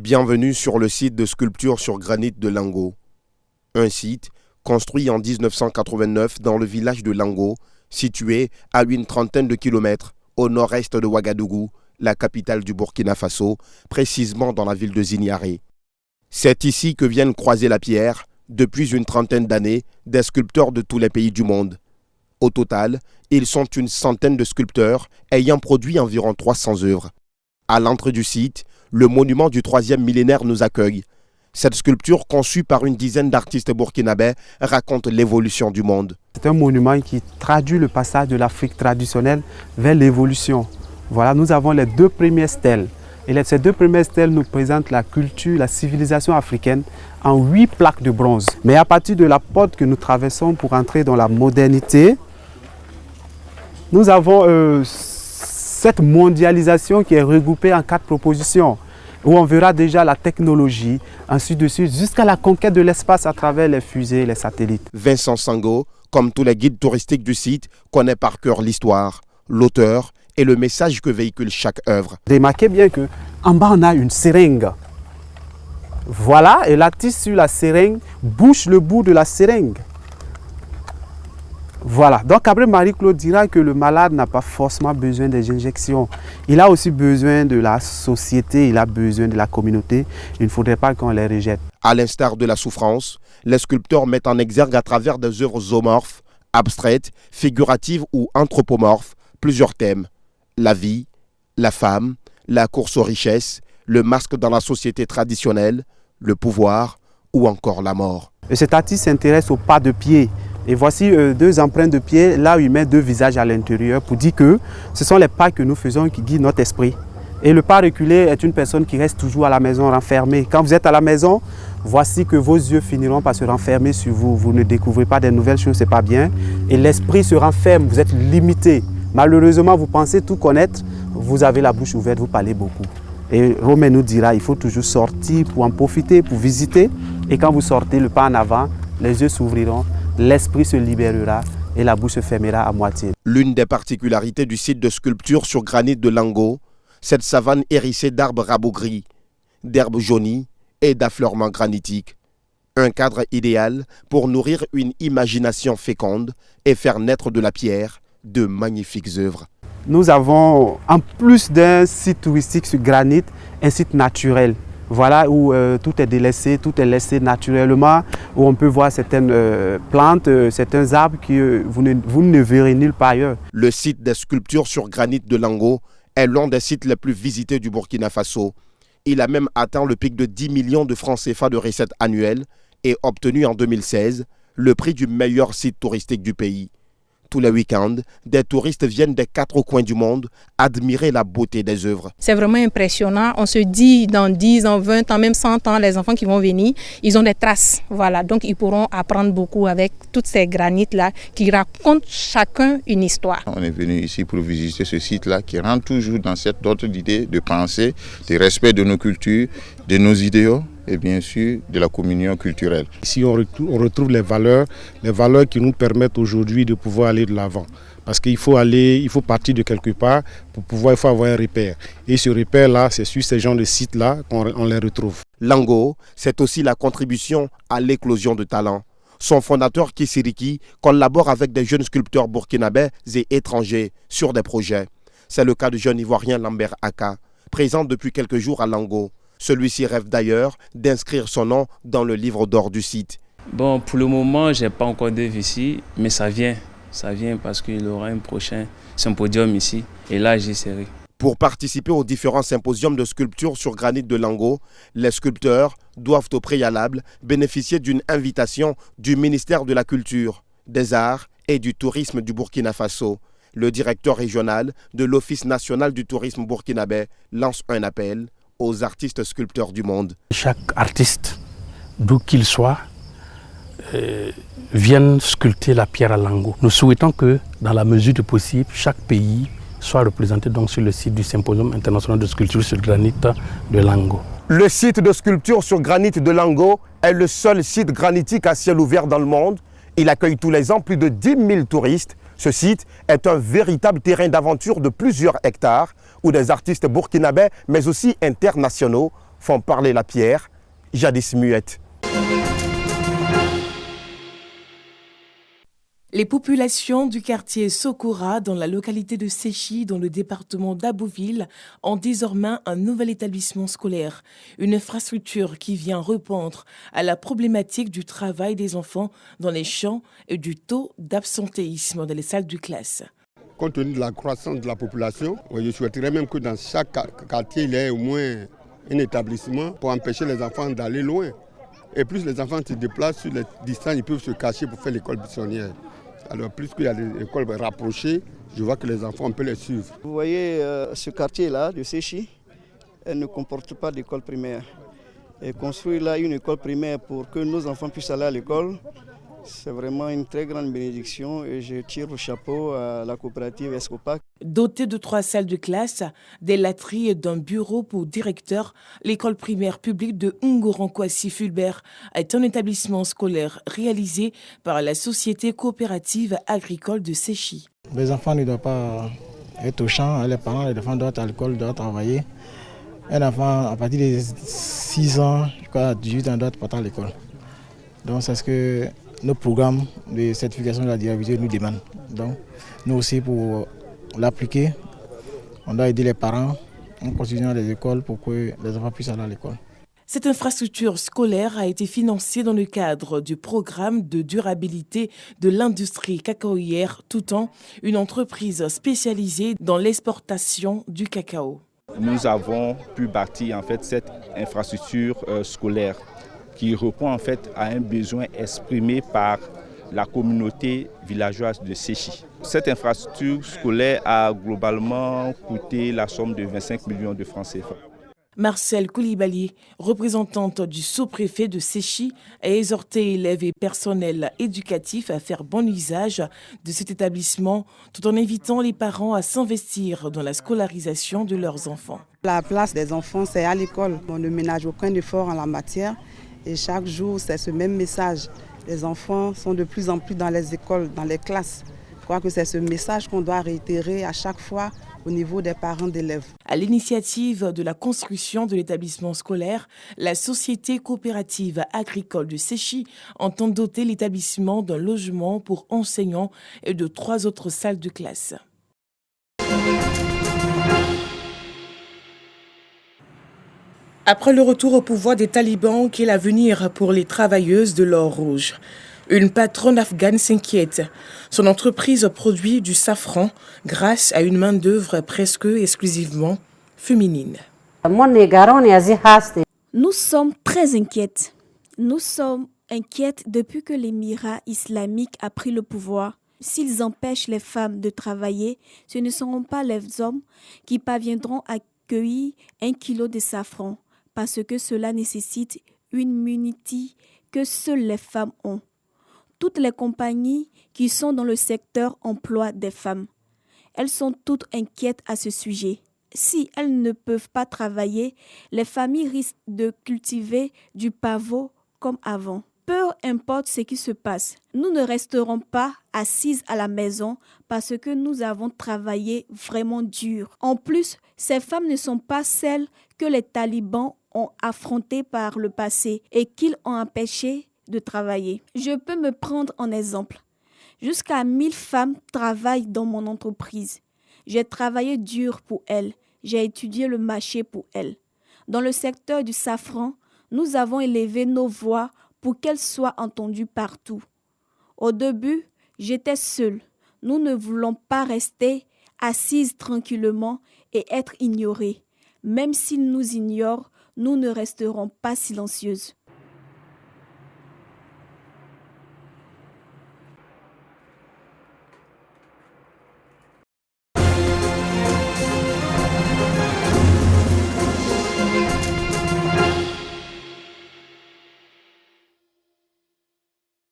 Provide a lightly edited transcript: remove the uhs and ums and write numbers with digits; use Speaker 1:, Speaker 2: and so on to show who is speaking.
Speaker 1: Bienvenue sur le site de sculpture sur granit de Lango. Un site construit en 1989 dans le village de Lango, situé à une trentaine de kilomètres au nord-est de Ouagadougou, la capitale du Burkina Faso, précisément dans la ville de Zignaré. C'est ici que viennent croiser la pierre, depuis une trentaine d'années, des sculpteurs de tous les pays du monde. Au total, ils sont une centaine de sculpteurs ayant produit environ 300 œuvres. À l'entrée du site, le monument du 3e millénaire nous accueille. Cette sculpture, conçue par une dizaine d'artistes burkinabés, raconte l'évolution du monde.
Speaker 2: C'est un monument qui traduit le passage de l'Afrique traditionnelle vers l'évolution. Voilà, nous avons les deux premières stèles. Et ces deux premières stèles nous présentent la culture, la civilisation africaine en 8 plaques de bronze. Mais à partir de la porte que nous traversons pour entrer dans la modernité, nous avons cette mondialisation qui est regroupée en 4 propositions, où on verra déjà la technologie, ainsi de suite, jusqu'à la conquête de l'espace à travers les fusées et les satellites.
Speaker 1: Vincent Sango, comme tous les guides touristiques du site, connaît par cœur l'histoire, l'auteur et le message que véhicule chaque œuvre.
Speaker 2: Remarquez bien qu'en bas, on a une seringue. Voilà, et l'artiste sur la seringue bouche le bout de la seringue. Voilà, donc après Marie-Claude dira que le malade n'a pas forcément besoin des injections. Il a aussi besoin de la société, il a besoin de la communauté. Il ne faudrait pas qu'on les rejette.
Speaker 1: À l'instar de la souffrance, les sculpteurs mettent en exergue à travers des œuvres zoomorphes, abstraites, figuratives ou anthropomorphes, plusieurs thèmes. La vie, la femme, la course aux richesses, le masque dans la société traditionnelle, le pouvoir ou encore la mort.
Speaker 2: Et cet artiste s'intéresse aux pas de pied. Et voici 2 empreintes de pied, là où il met 2 visages à l'intérieur pour dire que ce sont les pas que nous faisons qui guident notre esprit. Et le pas reculé est une personne qui reste toujours à la maison renfermée. Quand vous êtes à la maison, voici que vos yeux finiront par se renfermer sur vous. Vous ne découvrez pas des nouvelles choses, ce n'est pas bien. Et l'esprit se renferme, vous êtes limité. Malheureusement, vous pensez tout connaître, vous avez la bouche ouverte, vous parlez beaucoup. Et Romain nous dira, il faut toujours sortir pour en profiter, pour visiter. Et quand vous sortez le pas en avant, les yeux s'ouvriront, l'esprit se libérera et la bouche se fermera à moitié.
Speaker 1: L'une des particularités du site de sculpture sur granit de Lango, cette savane hérissée d'arbres rabougris, d'herbes jaunies et d'affleurements granitiques. Un cadre idéal pour nourrir une imagination féconde et faire naître de la pierre de magnifiques œuvres.
Speaker 2: Nous avons, en plus d'un site touristique sur granit, un site naturel. Voilà, où tout est délaissé, tout est laissé naturellement, où on peut voir certaines plantes, certains arbres que vous ne verrez nulle part ailleurs.
Speaker 1: Le site des sculptures sur granit de Lango est l'un des sites les plus visités du Burkina Faso. Il a même atteint le pic de 10 millions de francs CFA de recettes annuelles et obtenu en 2016 le prix du meilleur site touristique du pays. Tous les week-ends, des touristes viennent des 4 coins du monde admirer la beauté des œuvres.
Speaker 3: C'est vraiment impressionnant. On se dit dans 10 ans, 20 ans, même 100 ans, les enfants qui vont venir, ils ont des traces. Voilà, donc ils pourront apprendre beaucoup avec toutes ces granites-là qui racontent chacun une histoire.
Speaker 4: On est venu ici pour visiter ce site-là qui rentre toujours dans cette autre idée de pensée, de respect de nos cultures, de nos idéaux et bien sûr de la communion culturelle.
Speaker 5: Ici on retrouve les valeurs qui nous permettent aujourd'hui de pouvoir aller de l'avant. Parce qu'il faut partir de quelque part il faut avoir un repère. Et ce repère-là, c'est sur ces genres de sites-là qu'on les retrouve.
Speaker 1: Lango, c'est aussi la contribution à l'éclosion de talents. Son fondateur Kisiriki collabore avec des jeunes sculpteurs burkinabés et étrangers sur des projets. C'est le cas du jeune ivoirien Lambert Aka, présent depuis quelques jours à Lango. Celui-ci rêve d'ailleurs d'inscrire son nom dans le livre d'or du site.
Speaker 6: Bon, pour le moment, je n'ai pas encore d'œuvre ici, mais ça vient. Ça vient parce qu'il y aura un prochain symposium ici. Et là, j'essaierai.
Speaker 1: Pour participer aux différents symposiums de sculpture sur granit de Lango, les sculpteurs doivent au préalable bénéficier d'une invitation du ministère de la Culture, des Arts et du Tourisme du Burkina Faso. Le directeur régional de l'Office national du tourisme burkinabé lance un appel aux artistes sculpteurs du monde.
Speaker 7: Chaque artiste, d'où qu'il soit, vienne sculpter la pierre à Lango. Nous souhaitons que, dans la mesure du possible, chaque pays soit représenté donc sur le site du Symposium international de sculpture sur granit de Lango.
Speaker 1: Le site de sculpture sur granit de Lango est le seul site granitique à ciel ouvert dans le monde. Il accueille tous les ans plus de 10 000 touristes. Ce site est un véritable terrain d'aventure de plusieurs hectares où des artistes burkinabés, mais aussi internationaux, font parler la pierre, jadis muette.
Speaker 8: Les populations du quartier Sokora, dans la localité de Séchi, dans le département d'Abouville, ont désormais un nouvel établissement scolaire. Une infrastructure qui vient répondre à la problématique du travail des enfants dans les champs et du taux d'absentéisme dans les salles de classe.
Speaker 9: Compte tenu de la croissance de la population, je souhaiterais même que dans chaque quartier, il y ait au moins un établissement pour empêcher les enfants d'aller loin. Et plus les enfants se déplacent sur les distances, ils peuvent se cacher pour faire l'école buissonnière. Alors plus qu'il y a des écoles rapprochées, je vois que les enfants, on peut les suivre.
Speaker 10: Vous voyez ce quartier-là de Séchi, elle ne comporte pas d'école primaire. Et construire là une école primaire pour que nos enfants puissent aller à l'école, c'est vraiment une très grande bénédiction et je tire le chapeau à la coopérative Escopac.
Speaker 8: Dotée de 3 salles de classe, des latrines et d'un bureau pour directeur, l'école primaire publique de Ngorankwasi-Fulbert est un établissement scolaire réalisé par la Société coopérative agricole de Séchi.
Speaker 11: Les enfants ne doivent pas être au champ, les parents, les enfants doivent être à l'école, doivent travailler. Un enfant, à partir de 6 ans, jusqu'à 18 ans, doit partir à l'école. Donc c'est ce que nos programmes de certification de la diversité nous demandent. Donc nous aussi, pour l'appliquer, on doit aider les parents en construisant des écoles pour que les enfants puissent aller à l'école.
Speaker 8: Cette infrastructure scolaire a été financée dans le cadre du programme de durabilité de l'industrie cacaoyère Toutan, une entreprise spécialisée dans l'exportation du cacao.
Speaker 12: Nous avons pu bâtir en fait cette infrastructure scolaire qui répond en fait à un besoin exprimé par la communauté villageoise de Séchi. Cette infrastructure scolaire a globalement coûté la somme de 25 millions de francs CFA.
Speaker 8: Marcel Koulibaly, représentante du sous-préfet de Séchi, a exhorté élèves et personnels éducatifs à faire bon usage de cet établissement tout en invitant les parents à s'investir dans la scolarisation de leurs enfants.
Speaker 13: La place des enfants, c'est à l'école. On ne ménage aucun effort en la matière et chaque jour, c'est ce même message. Les enfants sont de plus en plus dans les écoles, dans les classes. Je crois que c'est ce message qu'on doit réitérer à chaque fois au niveau des parents d'élèves.
Speaker 8: À l'initiative de la construction de l'établissement scolaire, la Société coopérative agricole de Séchi entend doter l'établissement d'un logement pour enseignants et de 3 autres salles de classe. Après le retour au pouvoir des talibans, quel avenir pour les travailleuses de l'or rouge ? Une patronne afghane s'inquiète. Son entreprise produit du safran grâce à une main-d'œuvre presque exclusivement féminine.
Speaker 14: Nous sommes très inquiètes. Nous sommes inquiètes depuis que l'Émirat islamique a pris le pouvoir. S'ils empêchent les femmes de travailler, ce ne seront pas les hommes qui parviendront à cueillir 1 kilo de safran parce que cela nécessite une immunité que seules les femmes ont. Toutes les compagnies qui sont dans le secteur emploient des femmes. Elles sont toutes inquiètes à ce sujet. Si elles ne peuvent pas travailler, les familles risquent de cultiver du pavot comme avant. Peu importe ce qui se passe, nous ne resterons pas assises à la maison parce que nous avons travaillé vraiment dur. En plus, ces femmes ne sont pas celles que les talibans ont affrontées par le passé et qu'ils ont empêchées de travailler. Je peux me prendre en exemple. Jusqu'à 1000 femmes travaillent dans mon entreprise. J'ai travaillé dur pour elles. J'ai étudié le marché pour elles. Dans le secteur du safran, nous avons élevé nos voix pour qu'elles soient entendues partout. Au début, j'étais seule. Nous ne voulons pas rester assises tranquillement et être ignorées. Même s'ils nous ignorent, nous ne resterons pas silencieuses.